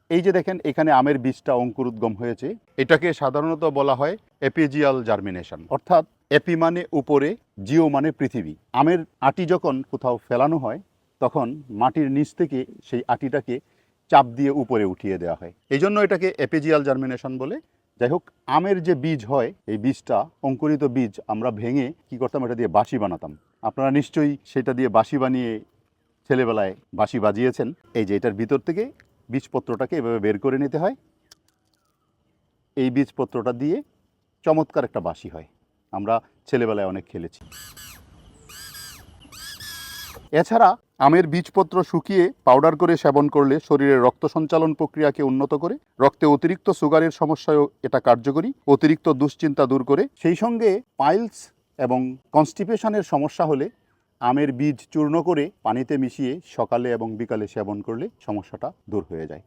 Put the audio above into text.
এই যে দেখেন এখানে আমের বীজটা অঙ্কুরোদ্গম হয়েছে, এটাকে সাধারণত বলা হয় এপিজিয়াল জার্মিনেশন, অর্থাৎ এপি মানে উপরে, জিও মানে পৃথিবী। আমের আটি যখন কোথাও ফেলানো হয় তখন মাটির নিচ থেকে সেই আটিটাকে চাপ দিয়ে উপরে উঠিয়ে দেওয়া হয়, এই জন্য এটাকে এপিজিয়াল জার্মিনেশন বলে। যাই হোক, আমের যে বীজ হয় এই বীজটা, অঙ্কুরিত বীজ আমরা ভেঙে কি করতাম, এটা দিয়ে বাঁশি বানাতাম। আপনারা নিশ্চয়ই সেটা দিয়ে বাঁশি বানিয়ে ছেলেবেলায় বাঁশি বাজিয়েছেন। এই যে এটার ভিতর থেকে বীজপত্রটাকে এভাবে বের করে নিতে হয়, এই বীজপত্রটা দিয়ে চমৎকার একটা বাঁশি হয়, আমরা ছেলেবেলায় অনেক খেলেছি। এছাড়া আমের বীজপত্র শুকিয়ে পাউডার করে সেবন করলে শরীরের রক্ত সঞ্চালন প্রক্রিয়াকে উন্নত করে, রক্তে অতিরিক্ত সুগারের সমস্যায়ও এটা কার্যকরী, অতিরিক্ত দুশ্চিন্তা দূর করে। সেই সঙ্গে পাইলস এবং কনস্টিপেশনের সমস্যা হলে আমের বীজ চূর্ণ করে পানিতে মিশিয়ে সকালে এবং বিকালে সেবন করলে সমস্যাটা দূর হয়ে যায়।